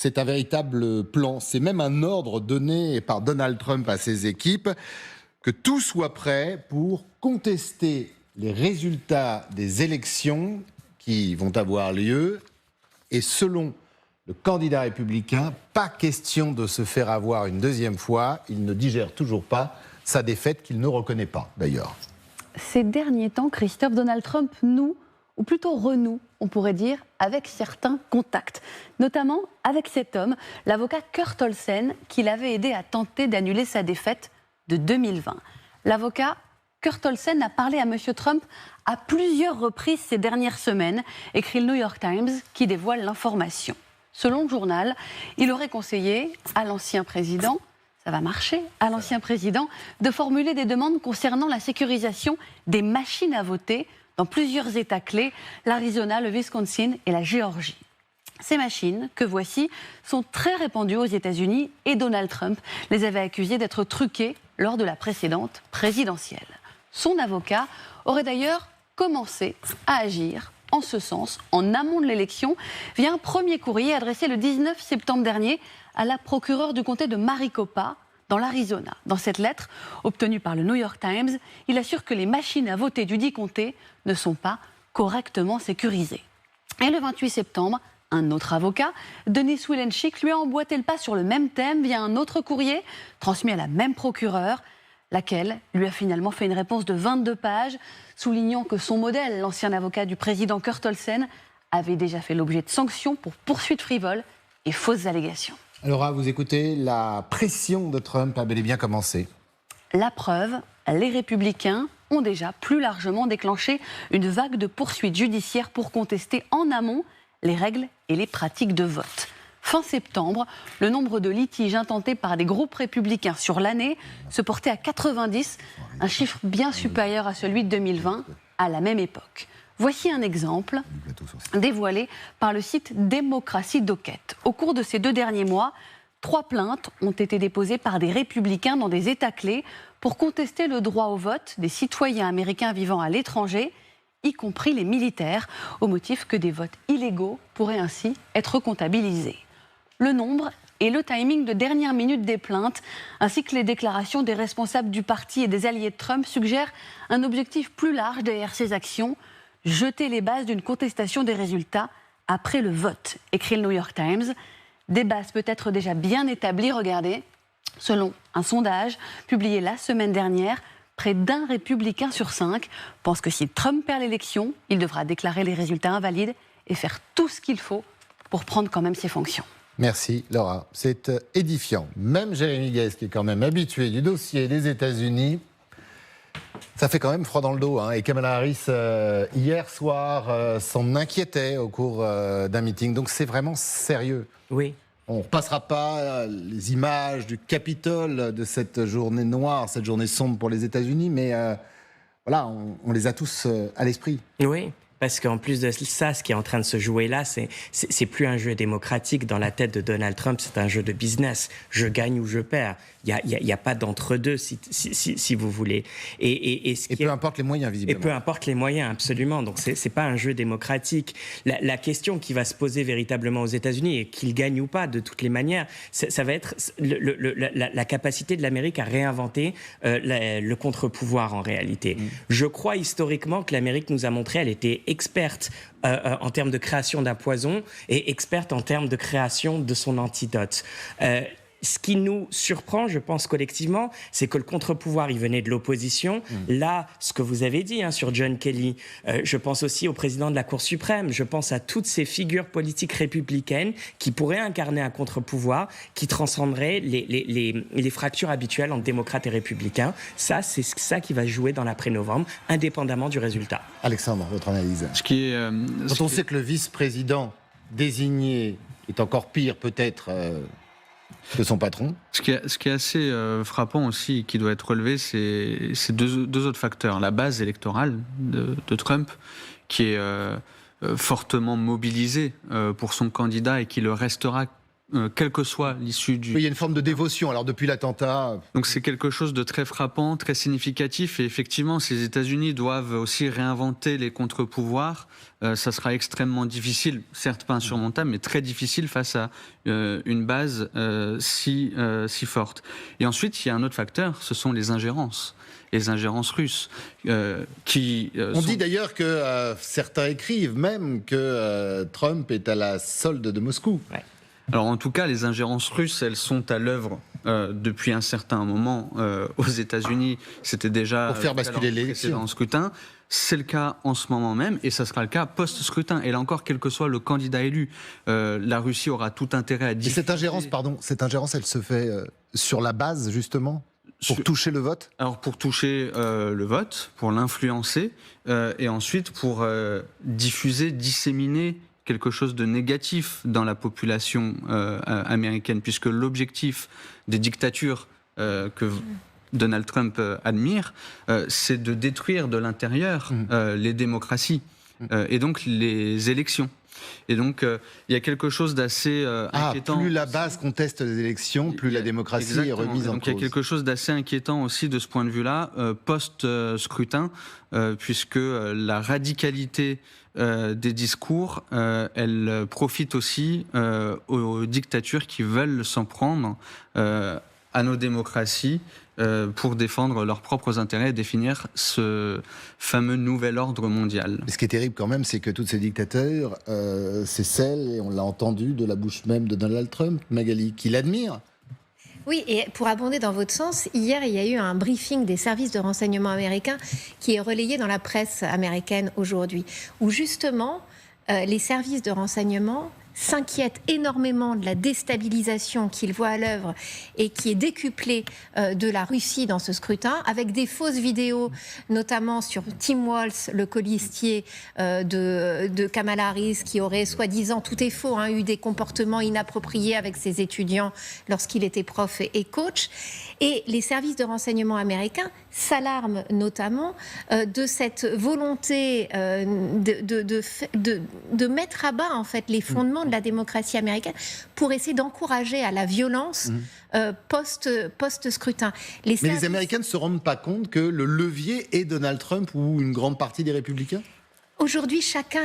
C'est un véritable plan. C'est même un ordre donné par Donald Trump à ses équipes que tout soit prêt pour contester les résultats des élections qui vont avoir lieu. Et selon le candidat républicain, pas question de se faire avoir une deuxième fois. Il ne digère toujours pas sa défaite qu'il ne reconnaît pas, d'ailleurs. Ces derniers temps, Christophe, Donald Trump noue, ou plutôt renoue, on pourrait dire, avec certains contacts. Notamment avec cet homme, l'avocat Kurt Olsen, qui l'avait aidé à tenter d'annuler sa défaite de 2020. L'avocat Kurt Olsen a parlé à M. Trump à plusieurs reprises ces dernières semaines, écrit le New York Times, qui dévoile l'information. Selon le journal, il aurait conseillé à l'ancien président, ça va marcher, à l'ancien président, de formuler des demandes concernant la sécurisation des machines à voter dans plusieurs États clés, l'Arizona, le Wisconsin et la Géorgie. Ces machines, que voici, sont très répandues aux États-Unis et Donald Trump les avait accusées d'être truquées lors de la précédente présidentielle. Son avocat aurait d'ailleurs commencé à agir en ce sens, en amont de l'élection, via un premier courrier adressé le 19 septembre dernier à la procureure du comté de Maricopa, dans l'Arizona. Dans cette lettre, obtenue par le New York Times, il assure que les machines à voter du dit comté ne sont pas correctement sécurisées. Et le 28 septembre, un autre avocat, Denis Wilenchik, lui a emboîté le pas sur le même thème via un autre courrier transmis à la même procureure, laquelle lui a finalement fait une réponse de 22 pages, soulignant que son modèle, l'ancien avocat du président Kurt Olsen, avait déjà fait l'objet de sanctions pour poursuites frivoles et fausses allégations. Laura, vous écoutez, la pression de Trump a bel et bien commencé. La preuve, les Républicains ont déjà plus largement déclenché une vague de poursuites judiciaires pour contester en amont les règles et les pratiques de vote. Fin septembre, le nombre de litiges intentés par des groupes républicains sur l'année se portait à 90, un chiffre bien supérieur à celui de 2020, à la même époque. Voici un exemple dévoilé par le site Démocratie Docket. Au cours de ces 2 derniers mois, 3 plaintes ont été déposées par des républicains dans des États clés pour contester le droit au vote des citoyens américains vivant à l'étranger, y compris les militaires, au motif que des votes illégaux pourraient ainsi être comptabilisés. Le nombre et le timing de dernière minute des plaintes, ainsi que les déclarations des responsables du parti et des alliés de Trump suggèrent un objectif plus large derrière ces actions, jeter les bases d'une contestation des résultats après le vote, écrit le New York Times. Des bases peut-être déjà bien établies, regardez. Selon un sondage publié la semaine dernière, près d'1 républicain sur 5 pense que si Trump perd l'élection, il devra déclarer les résultats invalides et faire tout ce qu'il faut pour prendre quand même ses fonctions. Merci Laura, c'est édifiant. Même Jérémy Guest, qui est quand même habitué du dossier des États-Unis, ça fait quand même froid dans le dos. Et Kamala Harris, hier soir, s'en inquiétait au cours d'un meeting. Donc c'est vraiment sérieux. Oui. On ne repassera pas les images du Capitole de cette journée noire, cette journée sombre pour les États-Unis, mais voilà, on les a tous à l'esprit. Oui. Parce qu'en plus de ça, ce qui est en train de se jouer là, c'est plus un jeu démocratique dans la tête de Donald Trump, c'est un jeu de business. Je gagne ou je perds. Il y a pas d'entre-deux, si vous voulez. Et peu importe les moyens, visiblement. Et peu importe les moyens, absolument. Donc c'est pas un jeu démocratique. La question qui va se poser véritablement aux États-Unis, et qu'il gagne ou pas, de toutes les manières, ça va être la capacité de l'Amérique à réinventer le contre-pouvoir en réalité. Je crois historiquement que l'Amérique nous a montré, elle était experte en termes de création d'un poison et experte en termes de création de son antidote. Ce qui nous surprend, je pense, collectivement, c'est que le contre-pouvoir, il venait de l'opposition. Là, ce que vous avez dit sur John Kelly, je pense aussi au président de la Cour suprême, je pense à toutes ces figures politiques républicaines qui pourraient incarner un contre-pouvoir qui transcenderait les fractures habituelles entre démocrates et républicains. Ça, c'est ça qui va jouer dans l'après-novembre, indépendamment du résultat. Alexandre, votre analyse. Quand on sait que le vice-président désigné est encore pire, peut-être... de son patron. Ce qui est assez frappant aussi, qui doit être relevé, c'est deux autres facteurs. La base électorale de Trump, qui est fortement mobilisée pour son candidat et qui le restera quelle que soit l'issue du... Oui, il y a une forme de dévotion, alors depuis l'attentat... Donc c'est quelque chose de très frappant, très significatif, et effectivement, si les États-Unis doivent aussi réinventer les contre-pouvoirs, ça sera extrêmement difficile, certes pas insurmontable, mais très difficile face à une base si forte. Et ensuite, il y a un autre facteur, ce sont les ingérences russes. On dit d'ailleurs que certains écrivent même que Trump est à la solde de Moscou. Ouais. Alors en tout cas, les ingérences russes, elles sont à l'œuvre depuis un certain moment aux États-Unis. C'était déjà pour faire basculer l'élection. Scrutin. C'est le cas en ce moment même, et ça sera le cas post-scrutin. Et là encore, quel que soit le candidat élu, la Russie aura tout intérêt à diffuser. Et cette ingérence, elle se fait sur la base justement pour toucher le vote. Alors pour toucher le vote, pour l'influencer, et ensuite pour diffuser, disséminer quelque chose de négatif dans la population américaine, puisque l'objectif des dictatures que Donald Trump admire, c'est de détruire de l'intérieur les démocraties et donc les élections. Et donc, il y a quelque chose d'assez inquiétant. Plus la base conteste les élections, plus la démocratie est remise en cause. Donc, il y a quelque chose d'assez inquiétant aussi de ce point de vue-là, post-scrutin, puisque la radicalité des discours, elle profite aussi aux dictatures qui veulent s'en prendre à nos démocraties pour défendre leurs propres intérêts et définir ce fameux nouvel ordre mondial. Ce qui est terrible quand même, c'est que tous ces dictateurs, c'est celle, et on l'a entendu de la bouche même de Donald Trump, Magali, qui l'admire. Oui, et pour abonder dans votre sens, hier, il y a eu un briefing des services de renseignement américains qui est relayé dans la presse américaine aujourd'hui, où justement, les services de renseignement s'inquiète énormément de la déstabilisation qu'il voit à l'œuvre et qui est décuplée de la Russie dans ce scrutin, avec des fausses vidéos, notamment sur Tim Walz, le colistier de Kamala Harris, qui aurait soi-disant, tout est faux, eu des comportements inappropriés avec ses étudiants lorsqu'il était prof et coach. Et les services de renseignement américains s'alarment notamment de cette volonté de mettre à bas en fait les fondements de la démocratie américaine pour essayer d'encourager à la violence post-scrutin. Mais les Américains ne se rendent pas compte que le levier est Donald Trump ou une grande partie des républicains ? Aujourd'hui, chaque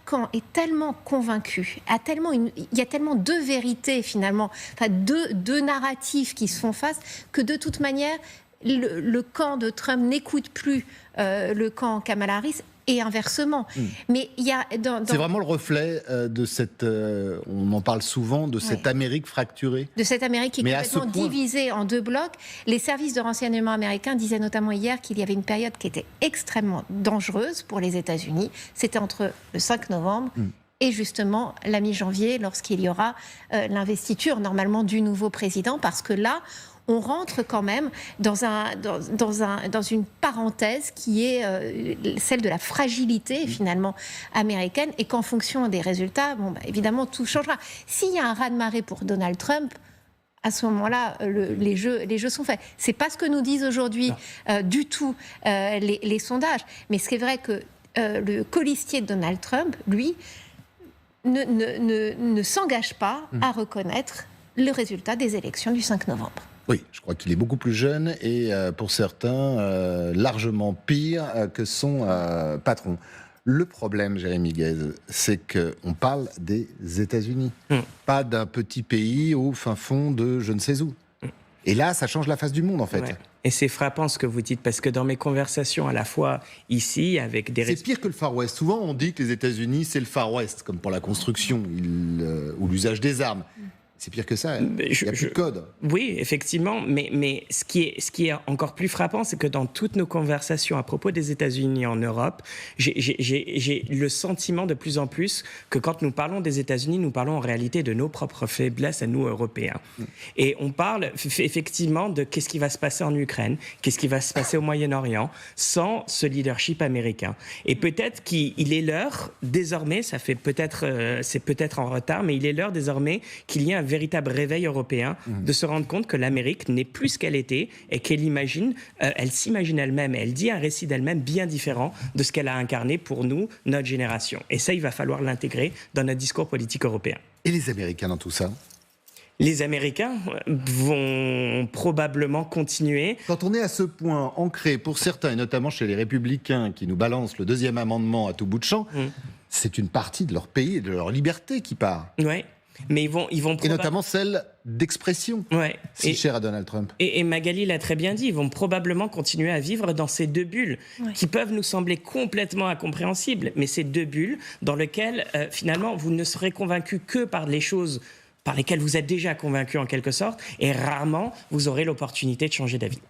camp est tellement convaincu, il y a tellement de vérités finalement, deux narratifs qui se font face, que de toute manière, le camp de Trump n'écoute plus le camp Kamala Harris. Et inversement. Mais il y a C'est vraiment le reflet de cette... on en parle souvent, de cette Amérique fracturée. De cette Amérique qui est complètement divisée en deux blocs. Les services de renseignement américains disaient notamment hier qu'il y avait une période qui était extrêmement dangereuse pour les États-Unis. C'était entre le 5 novembre et justement la mi-janvier, lorsqu'il y aura l'investiture normalement du nouveau président, parce que là, on rentre quand même dans une parenthèse qui est celle de la fragilité finalement américaine, et qu'en fonction des résultats, évidemment tout changera. S'il y a un raz-de-marée pour Donald Trump, à ce moment-là, les jeux sont faits. C'est pas ce que nous disent aujourd'hui du tout les sondages, mais ce qui est vrai que le colistier de Donald Trump, lui, ne s'engage pas à reconnaître le résultat des élections du 5 novembre. Oui, je crois qu'il est beaucoup plus jeune et pour certains largement pire que son patron. Le problème, Jérémy Guez, c'est qu'on parle des États-Unis, pas d'un petit pays au fin fond de je ne sais où. Et là, ça change la face du monde, en fait. Ouais. Et c'est frappant ce que vous dites, parce que dans mes conversations, à la fois ici, avec des... C'est pire que le Far West. Souvent, on dit que les États-Unis, c'est le Far West, comme pour la construction ou l'usage des armes. C'est pire que ça, il n'y a plus de code. Oui, effectivement, mais ce qui est encore plus frappant, c'est que dans toutes nos conversations à propos des États-Unis en Europe, j'ai le sentiment de plus en plus que quand nous parlons des États-Unis, nous parlons en réalité de nos propres faiblesses à nous, Européens. Et on parle effectivement de qu'est-ce qui va se passer en Ukraine, qu'est-ce qui va se passer au Moyen-Orient, sans ce leadership américain. Et peut-être qu'il est l'heure, désormais, c'est peut-être en retard, mais il est l'heure désormais qu'il y ait un véritable réveil européen, de se rendre compte que l'Amérique n'est plus ce qu'elle était et qu'elle elle s'imagine elle-même, elle dit un récit d'elle-même bien différent de ce qu'elle a incarné pour nous, notre génération. Et ça, il va falloir l'intégrer dans notre discours politique européen. Et les Américains dans tout ça? Les Américains vont probablement continuer. Quand on est à ce point ancré pour certains, et notamment chez les Républicains qui nous balancent le 2e amendement à tout bout de champ, c'est une partie de leur pays et de leur liberté qui part. Ouais. Mais ils vont Et notamment celle d'expression, ouais. si chère à Donald Trump. Et Magali l'a très bien dit, ils vont probablement continuer à vivre dans ces deux bulles qui peuvent nous sembler complètement incompréhensibles, mais ces deux bulles dans lesquelles, finalement, vous ne serez convaincu que par les choses par lesquelles vous êtes déjà convaincu en quelque sorte, et rarement vous aurez l'opportunité de changer d'avis.